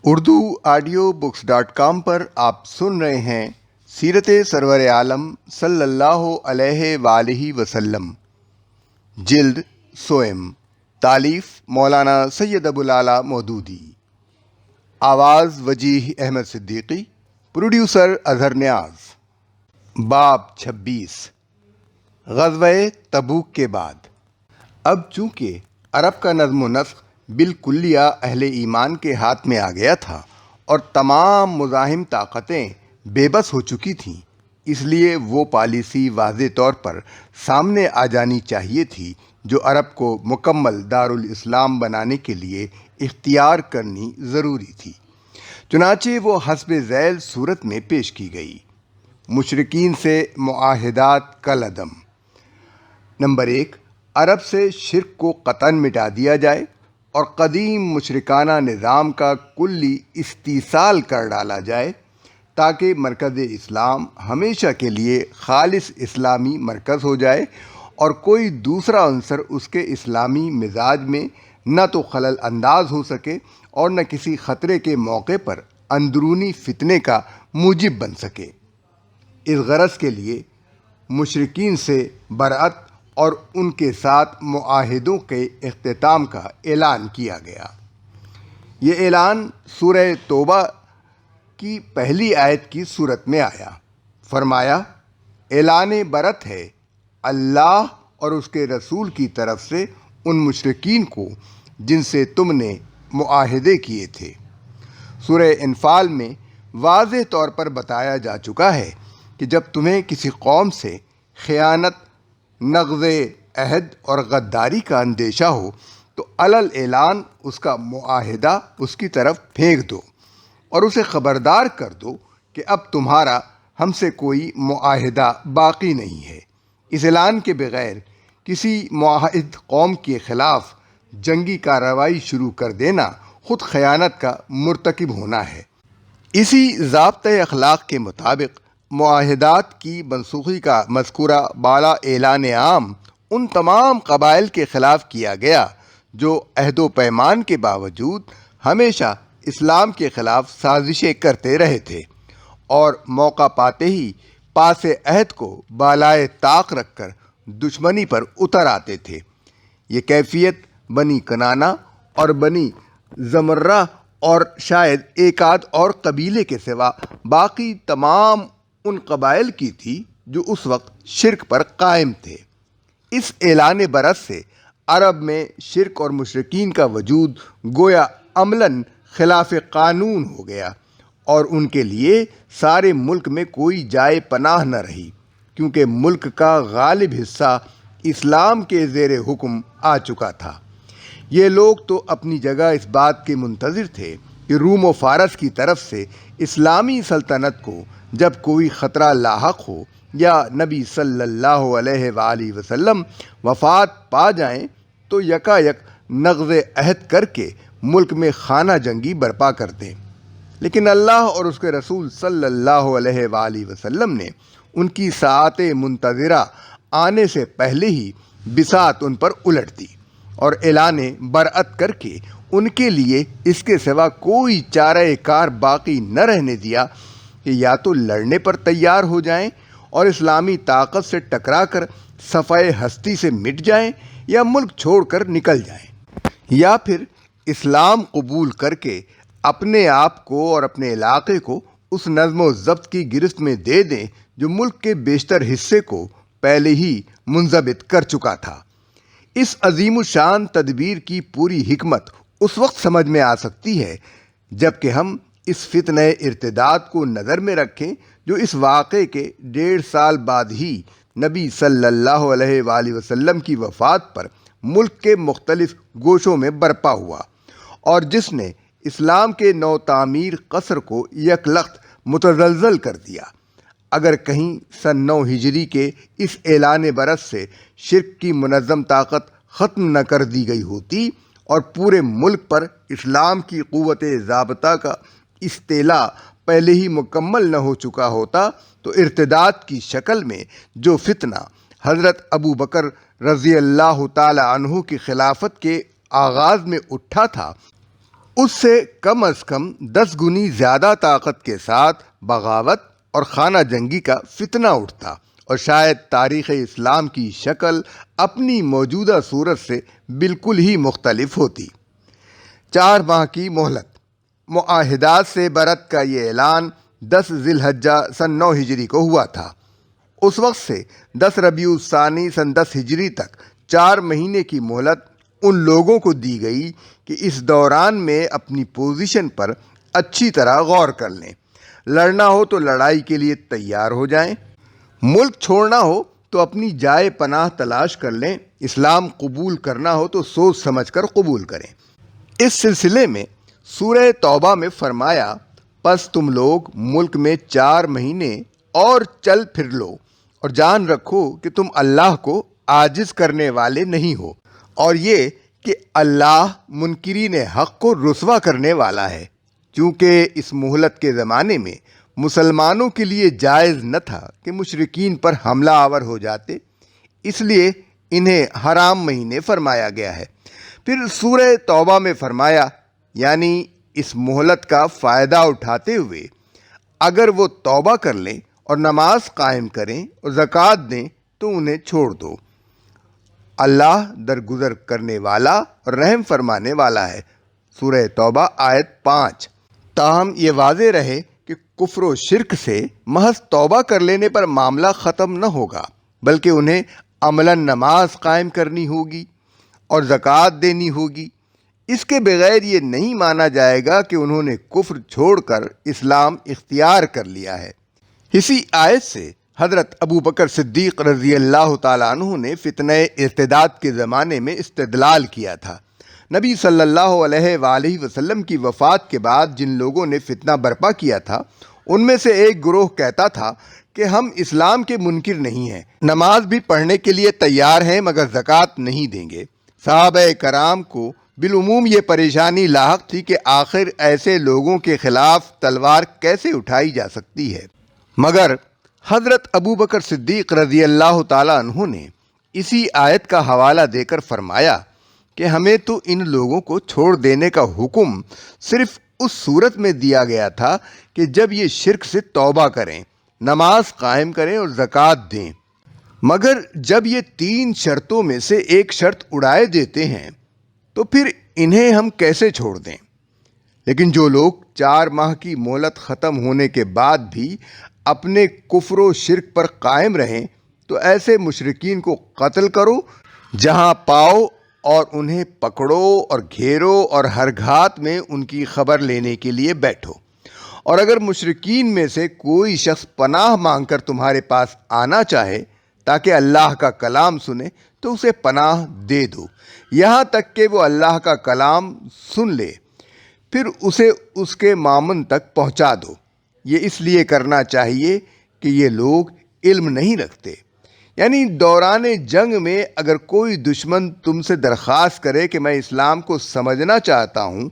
Urdu audio books .com پر آپ سن رہے ہیں سیرت سرور عالم صلی اللہ علیہ وآلہ وسلم، جلد سوئم، تالیف مولانا سید ابوالعلا مودودی، آواز وجیح احمد صدیقی، پروڈیوسر اظہر نیاز۔ باب 26، غزوہ تبوک کے بعد۔ اب چونکہ عرب کا نظم و نسق بالکلیہ اہل ایمان کے ہاتھ میں آ گیا تھا اور تمام مزاحم طاقتیں بے بس ہو چکی تھیں، اس لیے وہ پالیسی واضح طور پر سامنے آ جانی چاہیے تھی جو عرب کو مکمل دارالاسلام بنانے کے لیے اختیار کرنی ضروری تھی۔ چنانچہ وہ حسب ذیل صورت میں پیش کی گئی۔ مشرکین سے معاہدات کالعدم۔ نمبر 1، عرب سے شرک کو قطعاً مٹا دیا جائے اور قدیم مشرکانہ نظام کا کلی استیصال کر ڈالا جائے تاکہ مرکز اسلام ہمیشہ کے لیے خالص اسلامی مرکز ہو جائے اور کوئی دوسرا عنصر اس کے اسلامی مزاج میں نہ تو خلل انداز ہو سکے اور نہ کسی خطرے کے موقع پر اندرونی فتنے کا موجب بن سکے۔ اس غرض کے لیے مشرکین سے برأت اور ان کے ساتھ معاہدوں کے اختتام کا اعلان کیا گیا۔ یہ اعلان سورہ توبہ کی پہلی آیت کی صورت میں آیا۔ فرمایا، اعلان برت ہے اللہ اور اس کے رسول کی طرف سے ان مشرکین کو جن سے تم نے معاہدے کیے تھے۔ سورہ انفال میں واضح طور پر بتایا جا چکا ہے کہ جب تمہیں کسی قوم سے خیانت، نقض عہد اور غداری کا اندیشہ ہو تو علل اعلان اس کا معاہدہ اس کی طرف پھینک دو اور اسے خبردار کر دو کہ اب تمہارا ہم سے کوئی معاہدہ باقی نہیں ہے۔ اس اعلان کے بغیر کسی معاہد قوم کے خلاف جنگی کارروائی شروع کر دینا خود خیانت کا مرتکب ہونا ہے۔ اسی ضابطۂ اخلاق کے مطابق معاہدات کی منسوخی کا مذکورہ بالا اعلان عام ان تمام قبائل کے خلاف کیا گیا جو عہد و پیمان کے باوجود ہمیشہ اسلام کے خلاف سازشیں کرتے رہے تھے اور موقع پاتے ہی پاس عہد کو بالائے طاق رکھ کر دشمنی پر اتر آتے تھے۔ یہ کیفیت بنی کنانہ اور بنی زمرہ اور شاید ایک آدھ اور قبیلے کے سوا باقی تمام ان قبائل کی تھی جو اس وقت شرک پر قائم تھے۔ اس اعلان برت سے عرب میں شرک اور مشرکین کا وجود گویا عملاً خلاف قانون ہو گیا اور ان کے لیے سارے ملک میں کوئی جائے پناہ نہ رہی، کیونکہ ملک کا غالب حصہ اسلام کے زیر حکم آ چکا تھا۔ یہ لوگ تو اپنی جگہ اس بات کے منتظر تھے کہ روم و فارس کی طرف سے اسلامی سلطنت کو جب کوئی خطرہ لاحق ہو یا نبی صلی اللہ علیہ وآلہ وسلم وفات پا جائیں تو یکایک نقض عہد کر کے ملک میں خانہ جنگی برپا کر دیں، لیکن اللہ اور اس کے رسول صلی اللہ علیہ وآلہ وسلم نے ان کی ساعت منتظرہ آنے سے پہلے ہی بساط ان پر الٹ دی اور اعلان برأت کر کے ان کے لیے اس کے سوا کوئی چارہ کار باقی نہ رہنے دیا کہ یا تو لڑنے پر تیار ہو جائیں اور اسلامی طاقت سے ٹکرا کر صفحۂ ہستی سے مٹ جائیں یا ملک چھوڑ کر نکل جائیں، یا پھر اسلام قبول کر کے اپنے آپ کو اور اپنے علاقے کو اس نظم و ضبط کی گرفت میں دے دیں جو ملک کے بیشتر حصے کو پہلے ہی منضبط کر چکا تھا۔ اس عظیم الشان تدبیر کی پوری حکمت اس وقت سمجھ میں آ سکتی ہے جب کہ ہم اس فتنہ ارتداد کو نظر میں رکھیں جو اس واقعے کے 1.5 سال بعد ہی نبی صلی اللہ علیہ وآلہ وسلم کی وفات پر ملک کے مختلف گوشوں میں برپا ہوا اور جس نے اسلام کے نو تعمیر قصر کو یک لخت متزلزل کر دیا۔ اگر کہیں سن 9 ہجری کے اس اعلان برت سے شرک کی منظم طاقت ختم نہ کر دی گئی ہوتی اور پورے ملک پر اسلام کی قوت ضابطہ کا استیلاء پہلے ہی مکمل نہ ہو چکا ہوتا تو ارتداد کی شکل میں جو فتنہ حضرت ابو بکر رضی اللہ تعالی عنہ کی خلافت کے آغاز میں اٹھا تھا، اس سے کم از کم 10 گنی زیادہ طاقت کے ساتھ بغاوت اور خانہ جنگی کا فتنہ اٹھتا اور شاید تاریخ اسلام کی شکل اپنی موجودہ صورت سے بالکل ہی مختلف ہوتی۔ 4 ماہ کی مہلت۔ معاہدات سے برت کا یہ اعلان 10 ذی الحجہ سن 9 ہجری کو ہوا تھا۔ اس وقت سے 10 ربیع الثانی سن 10 ہجری تک 4 مہینے کی مہلت ان لوگوں کو دی گئی کہ اس دوران میں اپنی پوزیشن پر اچھی طرح غور کر لیں۔ لڑنا ہو تو لڑائی کے لیے تیار ہو جائیں، ملک چھوڑنا ہو تو اپنی جائے پناہ تلاش کر لیں، اسلام قبول کرنا ہو تو سوچ سمجھ کر قبول کریں۔ اس سلسلے میں سورہ توبہ میں فرمایا، پس تم لوگ ملک میں 4 مہینے اور چل پھر لو اور جان رکھو کہ تم اللہ کو عاجز کرنے والے نہیں ہو، اور یہ کہ اللہ منکرین حق کو رسوا کرنے والا ہے۔ چونکہ اس مہلت کے زمانے میں مسلمانوں کے لیے جائز نہ تھا کہ مشرکین پر حملہ آور ہو جاتے، اس لیے انہیں حرام مہینے فرمایا گیا ہے۔ پھر سورہ توبہ میں فرمایا، یعنی اس مہلت کا فائدہ اٹھاتے ہوئے اگر وہ توبہ کر لیں اور نماز قائم کریں اور زکوٰۃ دیں تو انہیں چھوڑ دو، اللہ درگزر کرنے والا اور رحم فرمانے والا ہے۔ سورہ توبہ آیت 5۔ تاہم یہ واضح رہے کہ کفر و شرک سے محض توبہ کر لینے پر معاملہ ختم نہ ہوگا، بلکہ انہیں عملاً نماز قائم کرنی ہوگی اور زکوٰۃ دینی ہوگی۔ اس کے بغیر یہ نہیں مانا جائے گا کہ انہوں نے کفر چھوڑ کر اسلام اختیار کر لیا ہے۔ اسی آیت سے حضرت ابو بکر صدیق رضی اللہ تعالیٰ عنہ نے فتنہ ارتداد کے زمانے میں استدلال کیا تھا۔ نبی صلی اللہ علیہ وآلہ وسلم کی وفات کے بعد جن لوگوں نے فتنہ برپا کیا تھا، ان میں سے ایک گروہ کہتا تھا کہ ہم اسلام کے منکر نہیں ہیں، نماز بھی پڑھنے کے لیے تیار ہیں مگر زکوٰۃ نہیں دیں گے۔ صحابہ کرام کو بالعموم یہ پریشانی لاحق تھی کہ آخر ایسے لوگوں کے خلاف تلوار کیسے اٹھائی جا سکتی ہے، مگر حضرت ابو بکر صدیق رضی اللہ تعالیٰ عنہ نے اسی آیت کا حوالہ دے کر فرمایا کہ ہمیں تو ان لوگوں کو چھوڑ دینے کا حکم صرف اس صورت میں دیا گیا تھا کہ جب یہ شرک سے توبہ کریں، نماز قائم کریں اور زکوٰۃ دیں، مگر جب یہ 3 شرطوں میں سے ایک شرط اڑائے دیتے ہیں تو پھر انہیں ہم کیسے چھوڑ دیں؟ لیکن جو لوگ 4 ماہ کی مہلت ختم ہونے کے بعد بھی اپنے کفر و شرک پر قائم رہیں تو ایسے مشرکین کو قتل کرو جہاں پاؤ، اور انہیں پکڑو اور گھیرو اور ہر گھات میں ان کی خبر لینے کے لیے بیٹھو، اور اگر مشرکین میں سے کوئی شخص پناہ مانگ کر تمہارے پاس آنا چاہے تاکہ اللہ کا کلام سنے تو اسے پناہ دے دو، یہاں تک کہ وہ اللہ کا کلام سن لے، پھر اسے اس کے مامن تک پہنچا دو۔ یہ اس لیے کرنا چاہیے کہ یہ لوگ علم نہیں رکھتے، یعنی دوران جنگ میں اگر کوئی دشمن تم سے درخواست کرے کہ میں اسلام کو سمجھنا چاہتا ہوں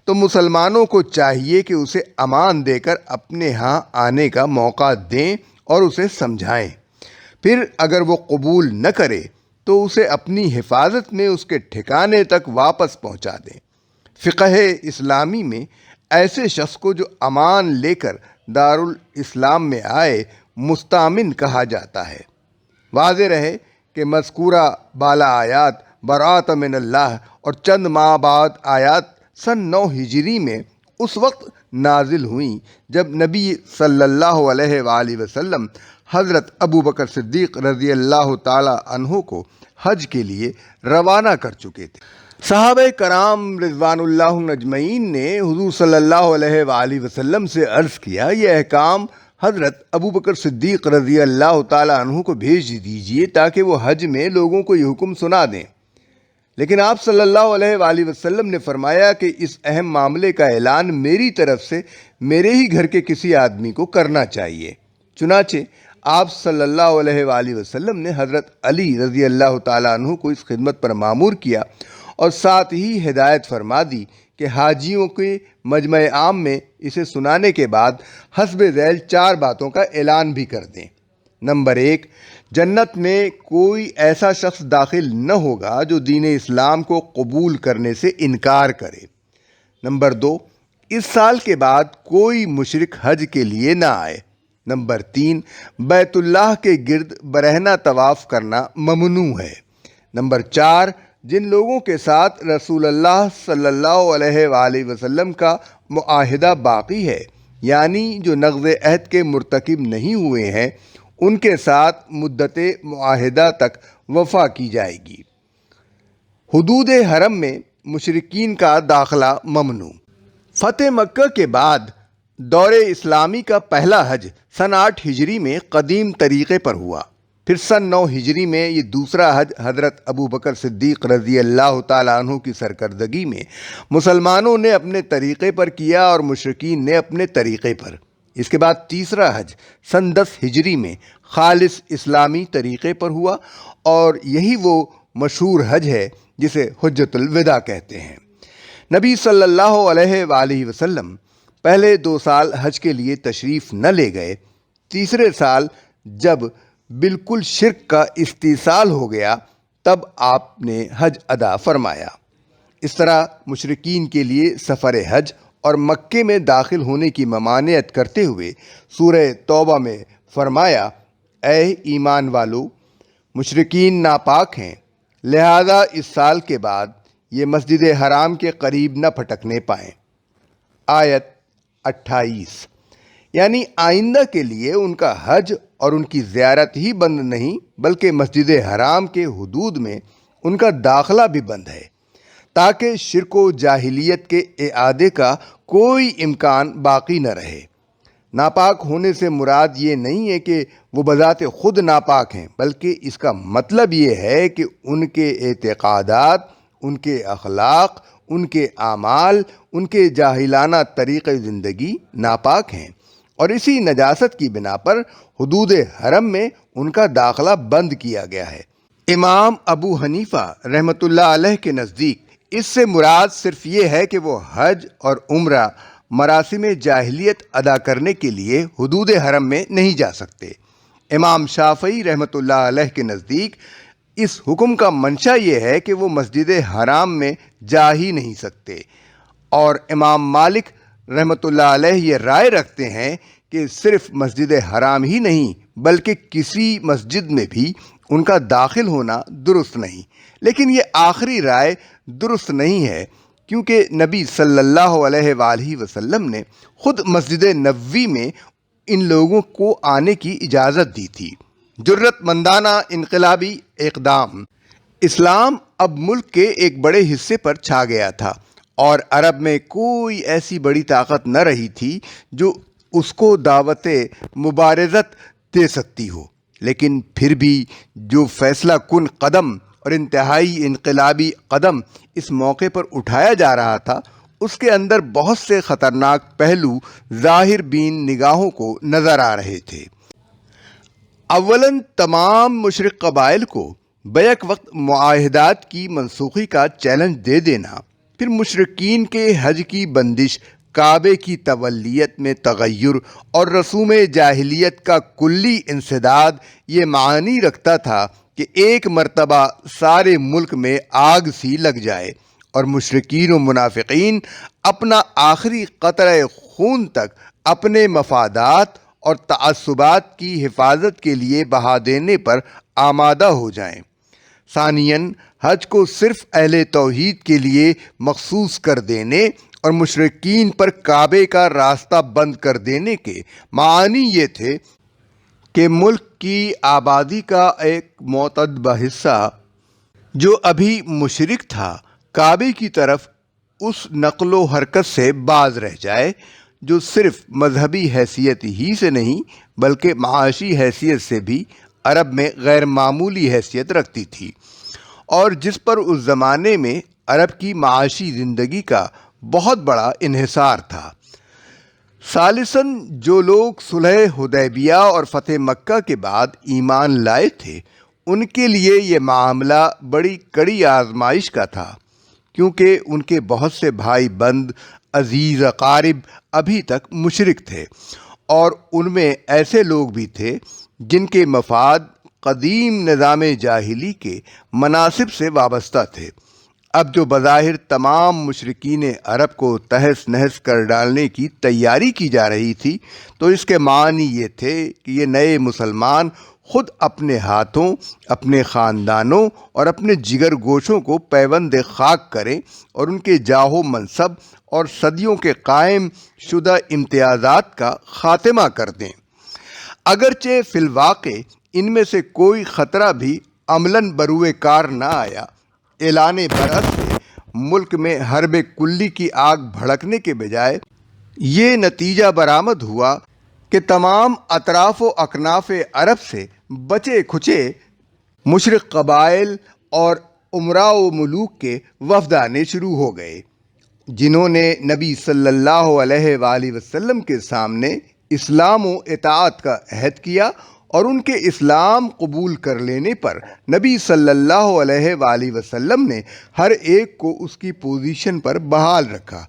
تو مسلمانوں کو چاہیے کہ اسے امان دے کر اپنے ہاں آنے کا موقع دیں اور اسے سمجھائیں۔ پھر اگر وہ قبول نہ کرے تو اسے اپنی حفاظت میں اس کے ٹھکانے تک واپس پہنچا دیں۔ فقہ اسلامی میں ایسے شخص کو جو امان لے کر دارالاسلام میں آئے مستامن کہا جاتا ہے۔ واضح رہے کہ مذکورہ بالا آیات برات من اللہ اور چند ماہ بعد آیات سن 9 ہجری میں اس وقت نازل ہوئیں جب نبی صلی اللہ علیہ وآلہ وسلم حضرت ابو بکر صدیق رضی اللہ تعالی عنہ کو حج کے لیے روانہ کر چکے تھے۔ صحابہ کرام رضوان اللہ اجمعین نے حضور صلی اللہ علیہ وآلہ وسلم سے عرض کیا، یہ احکام حضرت ابو بکر صدیق رضی اللہ تعالیٰ عنہ کو بھیج دیجئے تاکہ وہ حج میں لوگوں کو یہ حکم سنا دیں۔ لیکن آپ صلی اللہ علیہ وآلہ وسلم نے فرمایا کہ اس اہم معاملے کا اعلان میری طرف سے میرے ہی گھر کے کسی آدمی کو کرنا چاہیے۔ چنانچہ آپ صلی اللہ علیہ وآلہ وسلم نے حضرت علی رضی اللہ تعالیٰ عنہ کو اس خدمت پر مامور کیا اور ساتھ ہی ہدایت فرما دی کہ حاجیوں کے مجمع عام میں اسے سنانے کے بعد حسب ذیل 4 باتوں کا اعلان بھی کر دیں۔ نمبر 1، جنت میں کوئی ایسا شخص داخل نہ ہوگا جو دین اسلام کو قبول کرنے سے انکار کرے۔ نمبر 2، اس سال کے بعد کوئی مشرک حج کے لیے نہ آئے۔ نمبر 3، بیت اللہ کے گرد برہنہ طواف کرنا ممنوع ہے۔ نمبر 4، جن لوگوں کے ساتھ رسول اللہ صلی اللہ علیہ وآلہ وسلم کا معاہدہ باقی ہے، یعنی جو نقض عہد کے مرتکب نہیں ہوئے ہیں، ان کے ساتھ مدت معاہدہ تک وفا کی جائے گی۔ حدود حرم میں مشرکین کا داخلہ ممنوع۔ فتح مکہ کے بعد دور اسلامی کا پہلا حج سن 8 ہجری میں قدیم طریقے پر ہوا۔ پھر سن 9 ہجری میں یہ دوسرا حج حضرت ابو بکر صدیق رضی اللہ تعالیٰ عنہ کی سرکردگی میں مسلمانوں نے اپنے طریقے پر کیا اور مشرکین نے اپنے طریقے پر۔ اس کے بعد تیسرا حج سن 10 ہجری میں خالص اسلامی طریقے پر ہوا، اور یہی وہ مشہور حج ہے جسے حجۃ الوداع کہتے ہیں۔ نبی صلی اللہ علیہ وآلہ وسلم پہلے 2 سال حج کے لیے تشریف نہ لے گئے۔ تیسرے سال جب بالکل شرک کا استیصال ہو گیا تب آپ نے حج ادا فرمایا۔ اس طرح مشرکین کے لیے سفر حج اور مکے میں داخل ہونے کی ممانعت کرتے ہوئے سورہ توبہ میں فرمایا، اے ایمان والو، مشرکین ناپاک ہیں، لہذا اس سال کے بعد یہ مسجد حرام کے قریب نہ پھٹکنے پائیں۔ آیت 28۔ یعنی آئندہ کے لیے ان کا حج اور ان کی زیارت ہی بند نہیں، بلکہ مسجد حرام کے حدود میں ان کا داخلہ بھی بند ہے، تاکہ شرک و جاہلیت کے اعادے کا کوئی امکان باقی نہ رہے۔ ناپاک ہونے سے مراد یہ نہیں ہے کہ وہ بذات خود ناپاک ہیں، بلکہ اس کا مطلب یہ ہے کہ ان کے اعتقادات، ان کے اخلاق، ان کے اعمال، ان کے جاہلانہ طریقۂ زندگی ناپاک ہیں، اور اسی نجاست کی بنا پر حدود حرم میں ان کا داخلہ بند کیا گیا ہے۔ امام ابو حنیفہ رحمۃ اللہ علیہ کے نزدیک اس سے مراد صرف یہ ہے کہ وہ حج اور عمرہ مراسم جاہلیت ادا کرنے کے لیے حدود حرم میں نہیں جا سکتے۔ امام شافعی رحمۃ اللہ علیہ کے نزدیک اس حکم کا منشا یہ ہے کہ وہ مسجد حرام میں جا ہی نہیں سکتے، اور امام مالک رحمۃ اللہ علیہ یہ رائے رکھتے ہیں کہ صرف مسجد حرام ہی نہیں بلکہ کسی مسجد میں بھی ان کا داخل ہونا درست نہیں۔ لیکن یہ آخری رائے درست نہیں ہے، کیونکہ نبی صلی اللہ علیہ وآلہ وسلم نے خود مسجد نبوی میں ان لوگوں کو آنے کی اجازت دی تھی۔ جرأت مندانہ انقلابی اقدام۔ اسلام اب ملک کے ایک بڑے حصے پر چھا گیا تھا، اور عرب میں کوئی ایسی بڑی طاقت نہ رہی تھی جو اس کو دعوت مبارزت دے سکتی ہو۔ لیکن پھر بھی جو فیصلہ کن قدم اور انتہائی انقلابی قدم اس موقع پر اٹھایا جا رہا تھا، اس کے اندر بہت سے خطرناک پہلو ظاہر بین نگاہوں کو نظر آ رہے تھے۔ اولاً تمام مشرک قبائل کو بیک وقت معاہدات کی منسوخی کا چیلنج دے دینا، پھر مشرکین کے حج کی بندش، کعبے کی تولیت میں تغیر اور رسوم جاہلیت کا کلی انسداد یہ معنی رکھتا تھا کہ ایک مرتبہ سارے ملک میں آگ سی لگ جائے اور مشرکین و منافقین اپنا آخری قطرہ خون تک اپنے مفادات اور تعصبات کی حفاظت کے لیے بہا دینے پر آمادہ ہو جائیں۔ ثانیاً حج کو صرف اہل توحید کے لیے مخصوص کر دینے اور مشرکین پر کعبے کا راستہ بند کر دینے کے معنی یہ تھے کہ ملک کی آبادی کا ایک معتدبہ حصہ جو ابھی مشرک تھا، کعبے کی طرف اس نقل و حرکت سے باز رہ جائے جو صرف مذہبی حیثیت ہی سے نہیں بلکہ معاشی حیثیت سے بھی عرب میں غیر معمولی حیثیت رکھتی تھی، اور جس پر اس زمانے میں عرب کی معاشی زندگی کا بہت بڑا انحصار تھا۔ ثالثاً جو لوگ صلح حدیبیہ اور فتح مکہ کے بعد ایمان لائے تھے، ان کے لیے یہ معاملہ بڑی کڑی آزمائش کا تھا، کیونکہ ان کے بہت سے بھائی بند، عزیز اقارب ابھی تک مشرک تھے، اور ان میں ایسے لوگ بھی تھے جن کے مفاد قدیم نظام جاہلی کے مناصب سے وابستہ تھے۔ اب جو بظاہر تمام مشرکین عرب کو تہس نہس کر ڈالنے کی تیاری کی جا رہی تھی، تو اس کے معنی یہ تھے کہ یہ نئے مسلمان خود اپنے ہاتھوں، اپنے خاندانوں اور اپنے جگر گوشوں کو پیوند خاک کریں اور ان کے جاہ و منصب اور صدیوں کے قائم شدہ امتیازات کا خاتمہ کر دیں۔ اگرچہ فی الواقع ان میں سے کوئی خطرہ بھی عملاً بروئے کار نہ آیا، اعلان برعت سے ملک میں حرب کلی کی آگ بھڑکنے کے بجائے یہ نتیجہ برآمد ہوا کہ تمام اطراف و اکناف عرب سے بچے کھچے مشرک قبائل اور امراء و ملوک کے وفد آنے شروع ہو گئے، جنہوں نے نبی صلی اللہ علیہ وآلہ وسلم کے سامنے اسلام و اطاعت کا عہد کیا، اور ان کے اسلام قبول کر لینے پر نبی صلی اللہ علیہ وآلہ وسلم نے ہر ایک کو اس کی پوزیشن پر بحال رکھا۔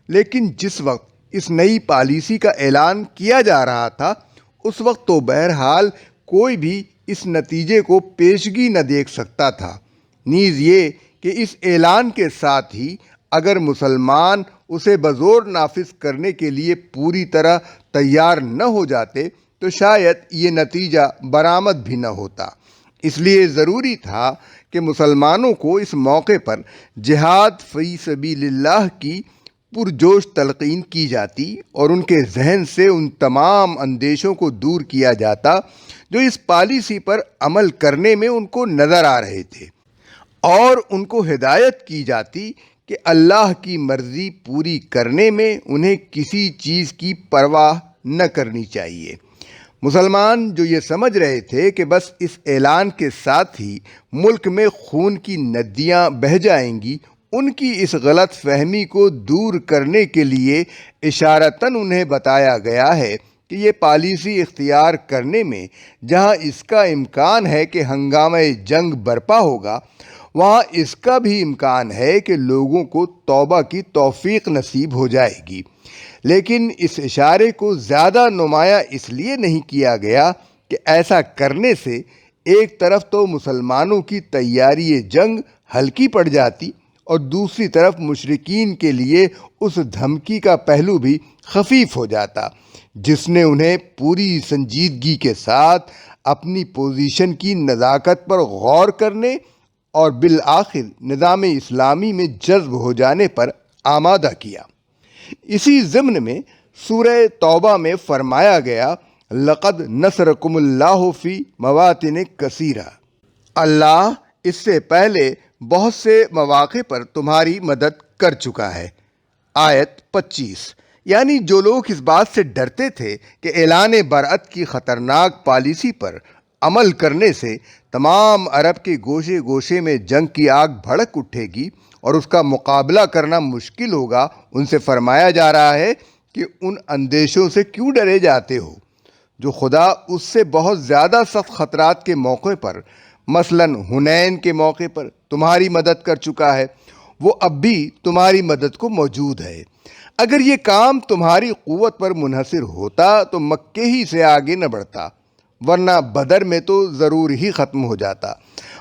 لیکن جس وقت اس نئی پالیسی کا اعلان کیا جا رہا تھا، اس وقت تو بہرحال کوئی بھی اس نتیجے کو پیشگی نہ دیکھ سکتا تھا، نیز یہ کہ اس اعلان کے ساتھ ہی اگر مسلمان اسے بزور نافذ کرنے کے لیے پوری طرح تیار نہ ہو جاتے تو شاید یہ نتیجہ برآمد بھی نہ ہوتا۔ اس لیے ضروری تھا کہ مسلمانوں کو اس موقع پر جہاد فی سبیل اللہ کی پرجوش تلقین کی جاتی اور ان کے ذہن سے ان تمام اندیشوں کو دور کیا جاتا جو اس پالیسی پر عمل کرنے میں ان کو نظر آ رہے تھے، اور ان کو ہدایت کی جاتی کہ اللہ کی مرضی پوری کرنے میں انہیں کسی چیز کی پرواہ نہ کرنی چاہیے۔ مسلمان جو یہ سمجھ رہے تھے کہ بس اس اعلان کے ساتھ ہی ملک میں خون کی ندیاں بہہ جائیں گی، ان کی اس غلط فہمی کو دور کرنے کے لیے اشارتاً انہیں بتایا گیا ہے کہ یہ پالیسی اختیار کرنے میں جہاں اس کا امکان ہے کہ ہنگامہ جنگ برپا ہوگا، وہاں اس کا بھی امکان ہے کہ لوگوں کو توبہ کی توفیق نصیب ہو جائے گی۔ لیکن اس اشارے کو زیادہ نمایاں اس لیے نہیں کیا گیا کہ ایسا کرنے سے ایک طرف تو مسلمانوں کی تیاری جنگ ہلکی پڑ جاتی اور دوسری طرف مشرکین کے لیے اس دھمکی کا پہلو بھی خفیف ہو جاتا جس نے انہیں پوری سنجیدگی کے ساتھ اپنی پوزیشن کی نزاکت پر غور کرنے اور بالآخر نظام اسلامی میں جذب ہو جانے پر آمادہ کیا۔ اسی ضمن میں سورہ توبہ میں فرمایا گیا، لقد نصرکم اللہ فی مواطن کثیرہ، اللہ اس سے پہلے بہت سے مواقع پر تمہاری مدد کر چکا ہے۔ آیت 25۔ یعنی جو لوگ اس بات سے ڈرتے تھے کہ اعلان برعت کی خطرناک پالیسی پر عمل کرنے سے تمام عرب کے گوشے گوشے میں جنگ کی آگ بھڑک اٹھے گی اور اس کا مقابلہ کرنا مشکل ہوگا، ان سے فرمایا جا رہا ہے کہ ان اندیشوں سے کیوں ڈرے جاتے ہو جو خدا اس سے بہت زیادہ سخت خطرات کے موقع پر، مثلاً حنین کے موقع پر تمہاری مدد کر چکا ہے، وہ اب بھی تمہاری مدد کو موجود ہے۔ اگر یہ کام تمہاری قوت پر منحصر ہوتا تو مکے ہی سے آگے نہ بڑھتا، ورنہ بدر میں تو ضرور ہی ختم ہو جاتا،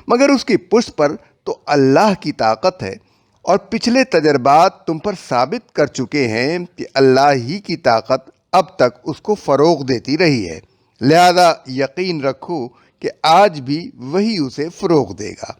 مگر اس کی پشت پر تو اللہ کی طاقت ہے، اور پچھلے تجربات تم پر ثابت کر چکے ہیں کہ اللہ ہی کی طاقت اب تک اس کو فروغ دیتی رہی ہے، لہذا یقین رکھو کہ آج بھی وہی اسے فروغ دے گا۔